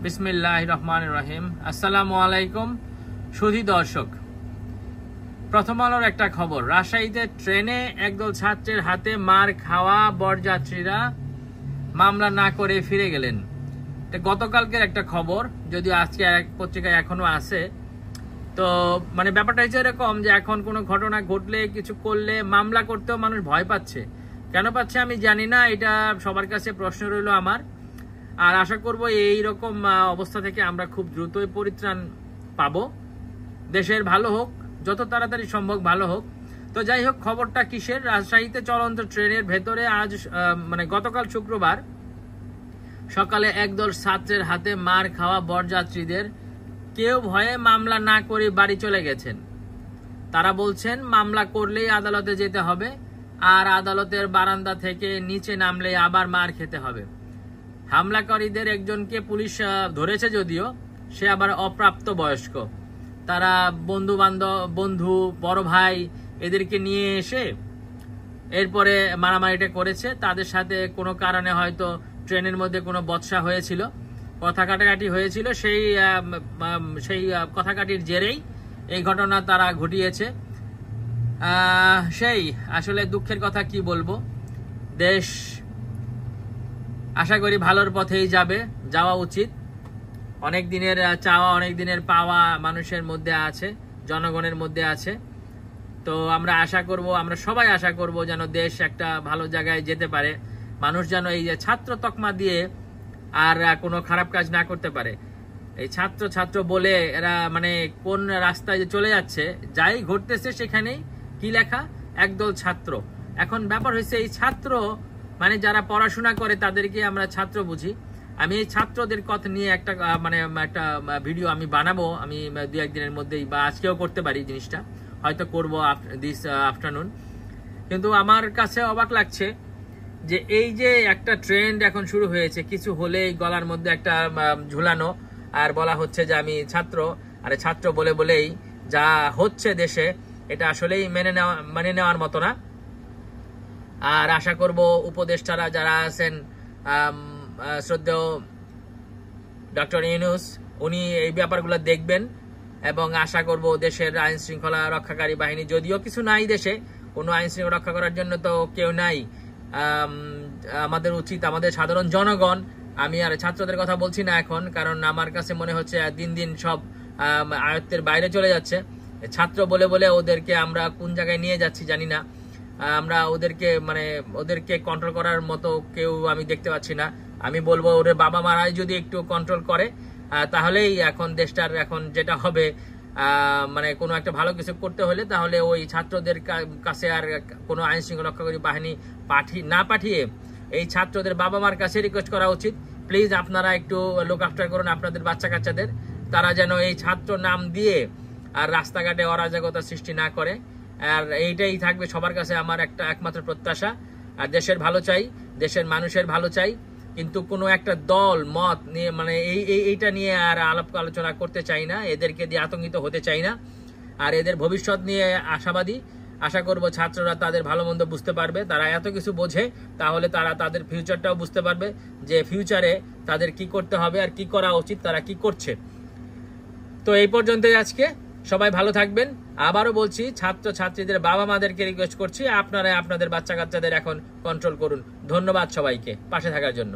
বিসমিল্লাহির রহমানির রহিম। আসসালামু আলাইকুম সুধী দর্শক, প্রথম আলোর একটা খবর। রাজশাহীতে ট্রেনে একদল ছাত্রের হাতে মার খাওয়া বরযাত্রীরা মামলা না করে ফিরে গেলেন। এটা গতকালকের একটা খবর, যদিও আজকে এক পত্রিকায় এখনো আছে। তো ব্যাপারটা হচ্ছে এরকম যে এখন কোনো ঘটনা ঘটলে, কিছু করলে মামলা করতেও মানুষ ভয় পাচ্ছে। কেন পাচ্ছে আমি জানি না, এটা সবার কাছে প্রশ্ন রইল আমার। আর আশা করব এই রকম অবস্থা থেকে আমরা খুব দ্রুতই পরিত্রাণ পাবো। দেশের ভালো হোক, যত তাড়াতাড়ি সম্ভব ভালো হোক। তো যাই হোক, খবরটা কিসের? রাজশাহীতে চলন্ত ট্রেনের ভেতরে আজ গতকাল শুক্রবার সকালে একদল ছাত্রের হাতে মার খাওয়া বরযাত্রীদের কেউ ভয়ে মামলা না করে বাড়ি চলে গেছেন। তারা বলছেন মামলা করলেই আদালতে যেতে হবে, আর আদালতের বারান্দা থেকে নিচে নামলে আবার মার খেতে হবে। হামলাকারীদের একজনকে পুলিশ ধরেছে, যদিও সে আবার অপ্রাপ্ত বয়স্ক। তারা বন্ধু বড় ভাই এদেরকে নিয়ে এসে এরপরে মারামারিটা করেছে। তাদের সাথে কোনো কারণে হয়তো ট্রেনের মধ্যে কোনো বচসা হয়েছিল, কথা কাটাকাটি হয়েছিল। সেই কথা কাটির জেরেই এই ঘটনা তারা ঘটিয়েছে। সেই আসলে দুঃখের কথা কি বলবো। দেশ আশা করি ভালোর পথেই যাওয়া উচিত। অনেক দিনের চাওয়া, অনেক দিনের পাওয়া মানুষের মধ্যে আছে, জনগণের মধ্যে আছে। তো আমরা সবাই আশা করব যেন দেশ একটা ভালো জায়গায় যেতে পারে। মানুষ যেন এই যে ছাত্র তকমা দিয়ে আর কোনো খারাপ কাজ না করতে পারে। এই ছাত্র বলে এরা কোন রাস্তায় যে চলে যাচ্ছে, যাই ঘটতেছে সেখানেই কি লেখা, একদল ছাত্র। এখন ব্যাপার হয়েছে, এই ছাত্র যারা পড়াশোনা করে তাদেরকে আমরা ছাত্র বুঝি। আমি এই ছাত্রদের কথা নিয়ে একটা ভিডিও আমি বানাবো, আমি 2-1 দিনের মধ্যেই, বা আজকেও করতে পারি, জিনিসটা হয়তো করবো দিস আফটারনুন। কিন্তু আমার কাছে অবাক লাগছে যে এই যে একটা ট্রেন্ড এখন শুরু হয়েছে, কিছু হলেই গলার মধ্যে একটা ঝুলানো, আর বলা হচ্ছে যে আমি ছাত্র। আরে ছাত্র বলেই যা হচ্ছে দেশে, এটা আসলেই মেনে নেওয়ার মতো না। আর আশা করব উপদেষ্টারা যারা আছেন, শ্রদ্ধেয় ডক্টর ইউনূস, উনি এই ব্যাপারগুলো দেখবেন, এবং আশা করব দেশের আইন শৃঙ্খলা রক্ষাকারী বাহিনী, যদিও কিছু নাই দেশে, কোনো আইন শৃঙ্খলা রক্ষা করার জন্য তো কেউ নাই। আমাদের উচিত, আমাদের সাধারণ জনগণ, আমি আর ছাত্রদের কথা বলছি না এখন, কারণ আমার কাছে মনে হচ্ছে দিন দিন সব আয়ত্তের বাইরে চলে যাচ্ছে। ছাত্র বলে ওদেরকে আমরা কোন জায়গায় নিয়ে যাচ্ছি জানি না। আমরা ওদেরকে কন্ট্রোল করার মতো কেউ আমি দেখতে পাচ্ছি না। আমি বলবো ওদের বাবা মারাই যদি একটু কন্ট্রোল করে, তাহলেই এখন দেশটার এখন যেটা হবে, কোনো একটা ভালো কিছু করতে হলে তাহলে ওই ছাত্রদের কাছে আর কোনো আইন শৃঙ্খলা রক্ষাকারী বাহিনী না পাঠিয়ে এই ছাত্রদের বাবা মার কাছে রিকোয়েস্ট করা উচিত, প্লিজ আপনারা একটু লুক আফটার করুন আপনাদের বাচ্চা কাচ্চাদের। তারা যেন এই ছাত্র নাম দিয়ে আর রাস্তাঘাটে অরাজকতা সৃষ্টি না করে। আর এইটাই থাকবে সবার কাছে আমার একমাত্র প্রত্যাশা। আর দেশের ভালো চাই, দেশের মানুষের ভালো চাই, কিন্তু কোনো একটা দল মত নিয়ে এইটা নিয়ে আর আলাপ আলোচনা করতে চাই না, এদেরকে দিয়ে আতঙ্কিত হতে চাই না। আর এদের ভবিষ্যৎ নিয়ে আশাবাদী। আশা করব ছাত্ররা তাদের ভালো মন্দ বুঝতে পারবে। তারা এত কিছু বোঝে, তাহলে তারা তাদের ফিউচারটাও বুঝতে পারবে, যে ফিউচারে তাদের কি করতে হবে আর কি করা উচিত, তারা কি করছে। তো এই পর্যন্তই আজকে। সবাই ভালো থাকবেন। আবারও বলছি, ছাত্রছাত্রীদের বাবা মাদেরকে রিকোয়েস্ট করছি, আপনারা আপনাদের বাচ্চা কাচ্চাদের এখন কন্ট্রোল করুন। ধন্যবাদ সবাইকে পাশে থাকার জন্য।